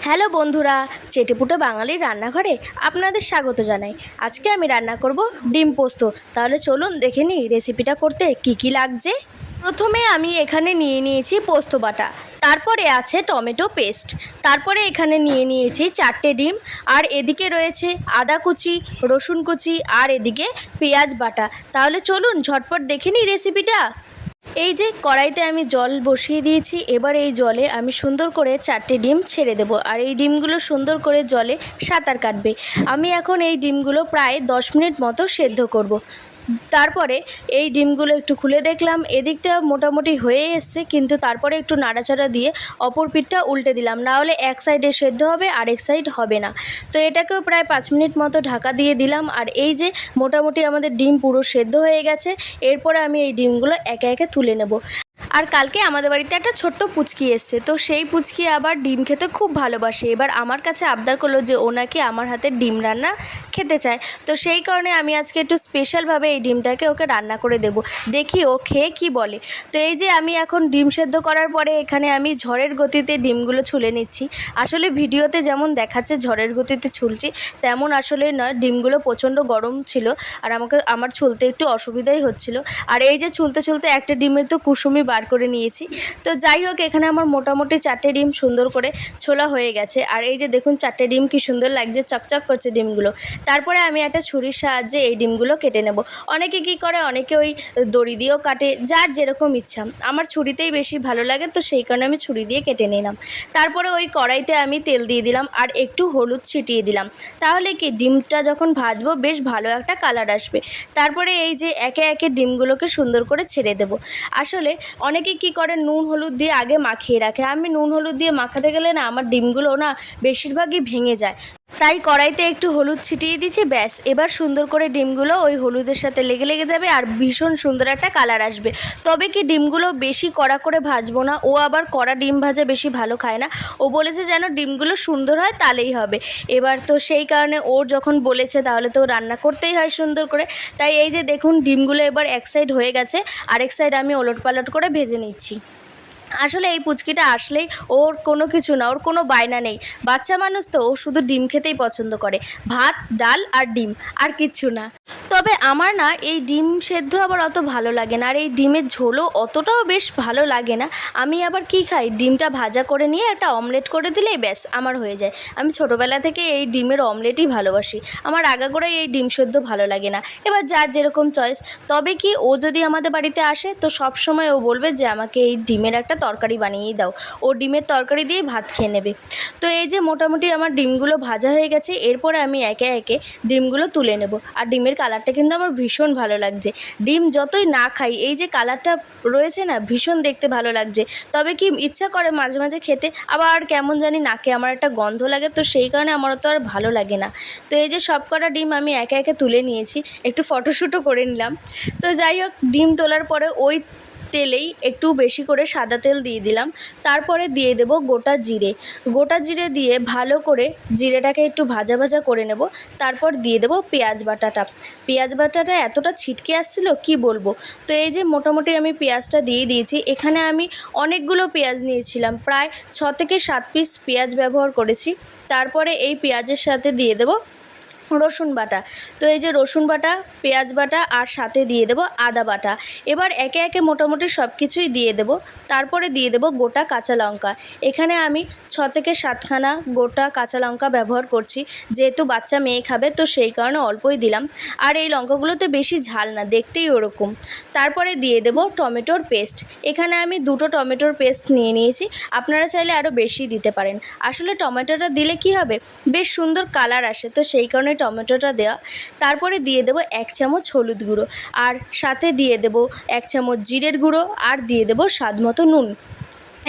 Hello বন্ধুরা, চেটেপুটে বাঙালির রান্নাঘরে আপনাদের স্বাগত জানাই। আজকে আমি রান্না করব ডিম পোস্ত। তাহলে চলুন দেখে নিই রেসিপিটা করতে কি কি লাগছে। প্রথমে আমি এখানে নিয়ে নিয়েছি পোস্ত বাটা, তারপরে আছে টমেটো পেস্ট, তারপরে এখানে নিয়ে নিয়েছি 4টে ডিম, আর এদিকে রয়েছে আদা কুচি, রসুন কুচি, আর এদিকে পেঁয়াজ বাটা। তাহলে চলুন ঝটপট দেখে নিই রেসিপিটা। এই যে কড়াইতে আমি জল বসিয়ে দিয়েছি, এবার এই জলে আমি সুন্দর করে 4টে ডিম ছেড়ে দেব, আর এই ডিমগুলো সুন্দর করে জলে সাঁতার কাটবে। আমি এখন এই ডিমগুলো প্রায় 10 মিনিট মতো সেদ্ধ করব। তারপরে এই ডিমগুলো একটু খুলে দেখলাম এদিকটা মোটামুটি হয়ে এসছে, কিন্তু তারপরে একটু নাড়াচাড়া দিয়ে অপর পিঠটা উল্টে দিলাম, না হলে এক সাইডে সেদ্ধ হবে আর এক সাইড হবে না। তো এটাকেও প্রায় 5 মিনিট মতো ঢাকা দিয়ে দিলাম, আর এই যে মোটামুটি আমাদের ডিম পুরো সেদ্ধ হয়ে গেছে। এরপরে আমি এই ডিমগুলো একে একে তুলে নেব। আর কালকে আমাদের বাড়িতে একটা ছোট্ট পুচকি এসছে, তো সেই পুচকি আবার ডিম খেতে খুব ভালোবাসে। এবার আমার কাছে আবদার করলো যে ও নাকি আমার হাতের ডিম রান্না খেতে চায়। তো সেই কারণে আমি আজকে একটু স্পেশালভাবে এই ডিমটাকে ওকে রান্না করে দেব, দেখি ও খেয়ে কি বলে। তো এই যে আমি এখন ডিম সেদ্ধ করার পরে এখানে আমি ঝড়ের গতিতে ডিমগুলো ছুলে নিচ্ছি। আসলে ভিডিওতে যেমন দেখাচ্ছে ঝড়ের গতিতে ছুলছি, তেমন আসলে নয়। ডিমগুলো প্রচণ্ড গরম ছিল আর আমার ছুলতে একটু অসুবিধাই হচ্ছিল। আর এই যে ছুলতে ছুলতে একটা ডিমের তো কুসুমি বার করে নিয়েছি। তো যাই হোক, এখানে আমার মোটামুটি 4টে ডিম সুন্দর করে ছোলা হয়ে গেছে। আর এই যে দেখুন 4টে ডিম কি সুন্দর লাগছে, চকচক করছে ডিমগুলো। তারপরে আমি একটা ছুরির সাহায্যে এই ডিমগুলো কেটে নেব। অনেকে কি করে, অনেকে ওই দড়ি দিয়েও কাটে, যার যেরকম ইচ্ছা। আমার ছুরিতেই বেশি ভালো লাগে, তো সেই কারণে আমি ছুরি দিয়ে কেটে নিলাম। তারপরে ওই কড়াইতে আমি তেল দিয়ে দিলাম আর একটু হলুদ ছিটিয়ে দিলাম, তাহলে কি ডিমটা যখন ভাজবো বেশ ভালো একটা কালার আসবে। তারপরে এই যে একে একে ডিমগুলোকে সুন্দর করে ছেড়ে দেব। আসলে অনেকে কি করে, নুন হলুদ দিয়ে আগে মাখিয়ে রাখে। আমি নুন হলুদ দিয়ে মাখাতে গেলে না আমার ডিমগুলো না বেশিরভাগই ভেঙে যায়, তাই কড়াইতে একটু হলুদ ছিটিয়ে দিচ্ছি, ব্যাস। এবার সুন্দর করে ডিমগুলো ওই হলুদের সাথে লেগে লেগে যাবে আর ভীষণ সুন্দর একটা কালার আসবে। তবে কি ডিমগুলো বেশি কড়া করে ভাজবো না, ও আবার কড়া ডিম ভাজা বেশি ভালো খায় না। ও বলেছে যেন ডিমগুলো সুন্দর হয় তাহলেই হবে। এবার তো সেই কারণে ও যখন বলেছে তাহলে তো রান্না করতেই হয় সুন্দর করে। তাই এই যে দেখুন ডিমগুলো এবার এক সাইড হয়ে গেছে, আরেক সাইড আমি ওলটপালট করে ভেজে নিচ্ছি। আসলে এই পুচকিটা আসলেই ওর কোনো কিছু না, ওর কোনো বায়না নেই। বাচ্চা মানুষ তো, ও শুধু ডিম খেতেই পছন্দ করে, ভাত ডাল আর ডিম, আর কিচ্ছু না। তবে আমার না এই ডিম সেদ্ধ আবার অত ভালো লাগে না, আর এই ডিমের ঝোলও অতটাও বেশ ভালো লাগে না। আমি আবার কি খাই, ডিমটা ভাজা করে নিয়ে একটা অমলেট করে দিলেই ব্যাস আমার হয়ে যায়। আমি ছোটোবেলা থেকে এই ডিমের অমলেটই ভালোবাসি, আমার আগাগোড়াই এই ডিম সেদ্ধ ভালো লাগে না। এবার যার যেরকম চয়েস। তবে কি ও যদি আমাদের বাড়িতে আসে তো সব সময় ও বলবে যে আমাকে এই ডিমের একটা তরকারি বানিয়ে দাও, ও ডিমের তরকারি দিয়ে ভাত খেয়ে নেবে। তো এই যে মোটামুটি আমার ডিমগুলো ভাজা হয়ে গেছে, এরপরে আমি একে একে ডিমগুলো তুলে নেব। আর ডিমের কালারটা কিন্তু আমার ভীষণ ভালো লাগছে। ডিম যতই না খাই, এই যে কালারটা রয়েছে না, ভীষণ দেখতে ভালো লাগছে। তবে কি ইচ্ছা করে মাঝে মাঝে খেতে, আবার কেমন জানি নাকে আমার একটা গন্ধ লাগে, তো সেই কারণে আমার তো আর ভালো লাগে না। তো এই যে সব কটা ডিম আমি একে একে তুলে নিয়েছি, একটু ফটোশ্যুটও করে নিলাম। তো যাই হোক, ডিম তোলার পরে ওই তেলেই একটু বেশি করে সাদা তেল দিয়ে দিলাম। তারপরে দিয়ে দেব গোটা জিরে দিয়ে ভালো করে জিরেটাকে একটু ভাজা ভাজা করে নেব। তারপর দিয়ে দেব পেঁয়াজ বাটাটা এতটা ছিটকে আসছিল কি বলবো। তো এই যে মোটামুটি আমি পেঁয়াজটা দিয়ে দিয়েছি। এখানে আমি অনেকগুলো পেঁয়াজ নিয়েছিলাম, প্রায় 6 থেকে 7 পিস পেঁয়াজ ব্যবহার করেছি। তারপরে এই পেঁয়াজের সাথে দিয়ে দেব রসুন বাটা। তো এই যে রসুন বাটা, পেঁয়াজ বাটা, আর সাথে দিয়ে দেব আদা বাটা। এবার একে একে মোটামুটি সব কিছুই দিয়ে দেব। তারপরে দিয়ে দেব গোটা কাঁচা লঙ্কা। এখানে আমি 6 থেকে 7খানা গোটা কাঁচা লঙ্কা ব্যবহার করছি, যেহেতু বাচ্চা মেয়ে খাবে তো সেই কারণে অল্পই দিলাম। আর এই লঙ্কাগুলোতে বেশি ঝাল না, দেখতেই ওরকম। তারপরে দিয়ে দেব টমেটোর পেস্ট। এখানে আমি 2টো টমেটোর পেস্ট নিয়ে নিয়েছি, আপনারা চাইলে আরও বেশি দিতে পারেন। আসলে টমেটোটা দিলে কি হবে, বেশ সুন্দর কালার আসে, তো সেই কারণে টমেটোটা দেওয়া। তারপরে দিয়ে দেব 1 চামচ হলুদ গুঁড়ো, আর সাথে দিয়ে দেব 1 চামচ জিরের গুঁড়ো, আর দিয়ে দেব স্বাদ মতো নুন।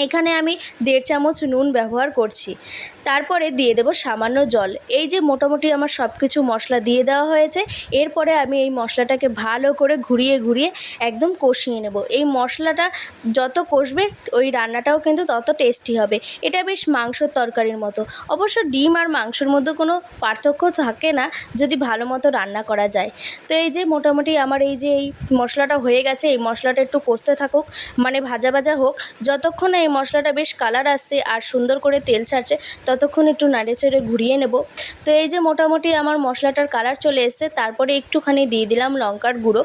এখানে আমি 1.5 চামচ নুন ব্যবহার করছি। তারপরে দিয়ে দেব সামান্য জল। এই যে মোটামুটি আমার সব কিছু মশলা দিয়ে দেওয়া হয়েছে। এরপরে আমি এই মশলাটাকে ভালো করে ঘুরিয়ে ঘুরিয়ে একদম কষিয়ে নেব। এই মশলাটা যত কষবে ওই রান্নাটাও কিন্তু তত টেস্টি হবে। এটা বেশ মাংসর তরকারির মতো। অবশ্য ডিম আর মাংসর মধ্যে কোনো পার্থক্য থাকে না যদি ভালো মতো রান্না করা যায়। তো এই যে মোটামুটি আমার এই যে এই মশলাটা হয়ে গেছে, এই মশলাটা একটু কষতে থাকুক, মানে ভাজা ভাজা হোক, যতক্ষণ না এই মশলাটা বেশ কালার আসছে আর সুন্দর করে তেল ছাড়ছে ততক্ষণ একটু নাড়েচড়ে ঘুরিয়ে নেব। তো এই যে মোটামুটি আমার মশলাটার কালার চলে এসেছে, তারপরে একটুখানি দিয়ে দিলাম লঙ্কার গুঁড়ো।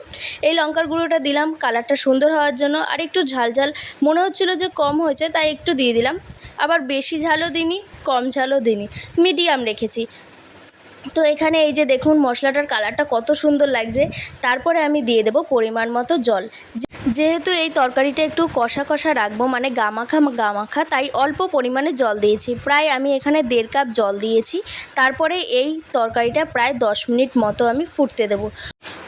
এই লঙ্কার গুঁড়োটা দিলাম কালারটা সুন্দর হওয়ার জন্য, আর একটু ঝাল ঝাল মনে হচ্ছিলো যে কম হয়েছে তাই একটু দিয়ে দিলাম। আবার বেশি ঝালও দিইনি, কম ঝালও দিইনি, মিডিয়াম রেখেছি। তো এখানে এই যে দেখুন মশলাটার কালারটা কত সুন্দর লাগছে। তারপরে আমি দিয়ে দেব পরিমাণ মতো জল। যেহেতু এই তরকারিটা একটু কষা কষা রাখবো, মানে গামাখা, তাই অল্প পরিমাণে জল দিয়েছি। প্রায় আমি এখানে 1.5 কাপ জল দিয়েছি। তারপরে এই তরকারিটা প্রায় 10 মিনিট মতো আমি ফুটতে দেবো।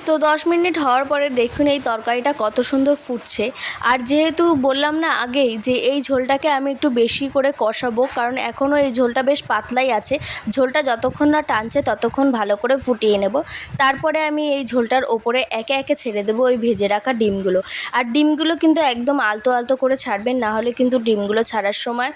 তো 10 মিনিট হওয়ার পরে দেখুন এই তরকারিটা কত সুন্দর ফুটছে। আর যেহেতু বললাম না আগেই যে এই ঝোলটাকে আমি একটু বেশি করে কষাবো, কারণ এখনও এই ঝোলটা বেশ পাতলাই আছে। ঝোলটা যতক্ষণ না টানছে ততক্ষণ ভালো করে ফুটিয়ে নেব। তারপরে আমি এই ঝোলটার ওপরে একে একে ছেড়ে দেবো ওই ভেজে রাখা ডিমগুলো। আর ডিমগুলো কিন্তু একদম আলতো আলতো করে ছাড়বেন, না হলে কিন্তু ডিমগুলো ছাড়ার সময়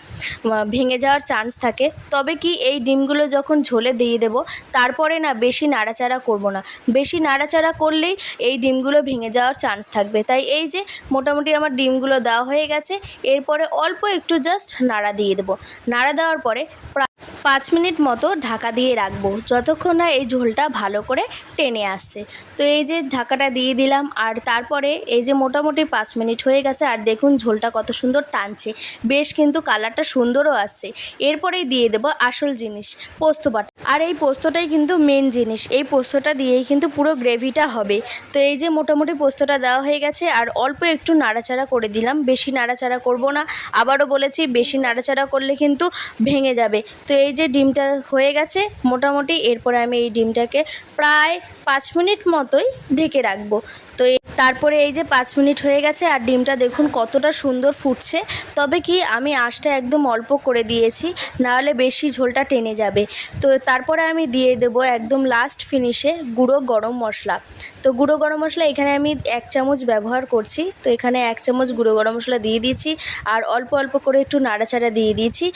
ভেঙে যাওয়ার চান্স থাকে। তবে কি এই ডিমগুলো যখন ঝোলে দিয়ে দেবো তারপরে না বেশি নাড়াচাড়া করব না, বেশি নাড়াচাড়া করলেই এই ডিমগুলো ভেঙে যাওয়ার চান্স থাকবে। তাই এই যে মোটামুটি আমার ডিমগুলো দেওয়া হয়ে গেছে, এরপরে অল্প একটু জাস্ট নাড়া দিয়ে দেবো। নাড়া দেওয়ার পরে প্রায় 5 মিনিট মতো ঢাকা দিয়ে রাখবো, যতক্ষণ না এই ঝোলটা ভালো করে টেনে আসছে। তো এই যে ঢাকাটা দিয়ে দিলাম, আর তারপরে এই যে মোটামুটি 5 মিনিট হয়ে গেছে, আর দেখুন ঝোলটা কত সুন্দর টানছে, বেশ কিন্তু কালারটা সুন্দরও আসছে। এরপরেই দিয়ে দেবো আসল জিনিস, পোস্ত বাটা। আর এই পোস্তটাই কিন্তু মেন জিনিস, এই পোস্তটা দিয়েই কিন্তু পুরো গ্রেভিটা হবে। তো এই যে মোটামুটি পোস্তটা দেওয়া হয়ে গেছে, আর অল্প একটু নাড়াচাড়া করে দিলাম, বেশি নাড়াচাড়া করব না। আবারও বলেছি বেশি নাড়াচাড়া করলে কিন্তু ভেঙে যাবে। তো এই যে ডিমটা হয়ে গেছে মোটামুটি, এরপরে আমি এই ডিমটাকে প্রায় 5 মিনিট মতোই ঢেকে রাখবো। তো তারপরে এই যে 5 মিনিট হয়ে গেছে, আর ডিমটা দেখুন কতটা সুন্দর ফুটছে। তবে কি আমি আঁচটা একদম অল্প করে দিয়েছি, নাহলে বেশি ঝোলটা টেনে যাবে। তো তারপরে আমি দিয়ে দেবো একদম লাস্ট ফিনিশে গুঁড়ো গরম মশলা। তো গুঁড়ো গরম মশলা এখানে আমি 1 চামচ ব্যবহার করছি। তো এখানে 1 চামচ গুঁড়ো গরম মশলা দিয়ে দিয়েছি, আর অল্প অল্প করে একটু নাড়াচাড়া দিয়ে দিয়েছি।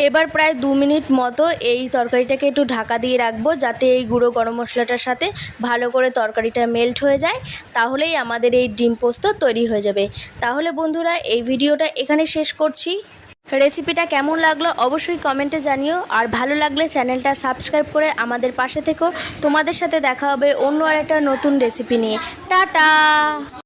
এবার প্রায় 2 মিনিট মতো এই তরকারিটাকে একটু ঢাকা দিয়ে রাখবো, যাতে এই গুঁড়ো গরম মশলাটার সাথে ভালো করে তরকারিটা মেল্ট হয়ে যায়। তাহলেই আমাদের এই ডিম পোস্ত তৈরি হয়ে যাবে। তাহলে বন্ধুরা এই ভিডিওটা এখানে শেষ করছি। রেসিপিটা কেমন লাগলো অবশ্যই কমেন্টে জানিও, আর ভালো লাগলে চ্যানেলটা সাবস্ক্রাইব করে আমাদের পাশে থেকো। তোমাদের সাথে দেখা হবে অন্য আরেকটা নতুন রেসিপি নিয়ে। টাটা।